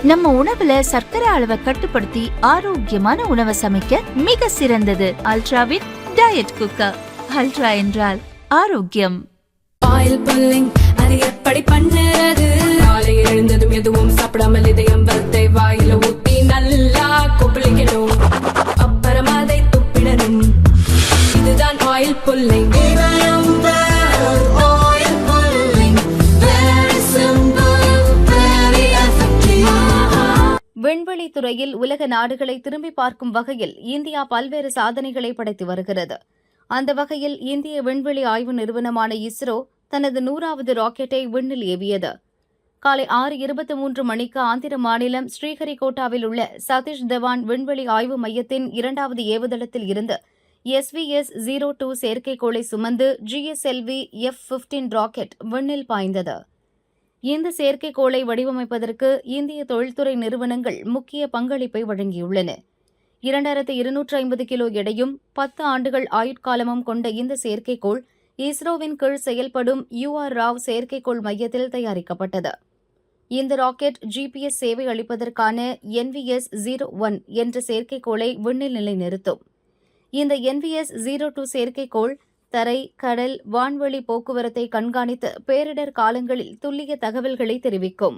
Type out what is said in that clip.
நம்ம உணவுல சர்க்கரை அளவை கட்டுப்படுத்தி ஆரோக்கியமான உணவை சமைக்க மிக சிறந்தது அல்ட்ராவின் டயட் குக்கர். அல்ட்ரா என்றால் ஆரோக்கியம். ஆயில் புல்லிங் அது எப்படி பண்ணுறது? காலையில் எழுந்ததும் எதுவும் சாப்பிடாமல் இதயம் வளத்தை வாயில ஊத்தி நல்லா கொப்பளிக்கணும். அப்புறம் அதை துப்பிடணும். இதுதான் ஆயில் புல்லிங். விண்வெளி துறையில் உலக நாடுகளை திரும்பி பார்க்கும் வகையில் இந்தியா பல்வேறு சாதனைகளை படைத்து வருகிறது. அந்த வகையில் இந்திய விண்வெளி ஆய்வு நிறுவனமான இஸ்ரோ தனது 100வது ராக்கெட்டை விண்ணில் ஏவியது. காலை 6:23 மணிக்கு ஆந்திர மாநிலம் ஸ்ரீஹரிகோட்டாவில் உள்ள சதீஷ் தவான் விண்வெளி ஆய்வு மையத்தின் 2வது ஏவுதளத்தில் இருந்து SVS-02 செயற்கைக்கோளை சுமந்து GSLV F-15 ராக்கெட் விண்ணில் பாய்ந்தது. இந்த செயற்கைக்கோளை வடிவமைப்பதற்கு இந்திய தொழில்துறை நிறுவனங்கள் முக்கிய பங்களிப்பை வழங்கியுள்ளன. 2250 கிலோ எடையும் 10 ஆண்டுகள் ஆயுட்காலமும் கொண்ட இந்த செயற்கைக்கோள் இஸ்ரோவின் கீழ் செயல்படும் UR ராவ் செயற்கைக்கோள் மையத்தில் தயாரிக்கப்பட்டது. இந்த ராக்கெட் GPS சேவை அளிப்பதற்கான NVS-01 என்ற செயற்கைக்கோளை விண்ணில் நிலைநிறுத்தும். இந்த NVS-02 செயற்கைக்கோள் தரை, கடல், வான்வெளி போக்குவரத்தை கண்காணித்து பேரிடர் காலங்களில் துல்லிய தகவல்களை தெரிவிக்கும்.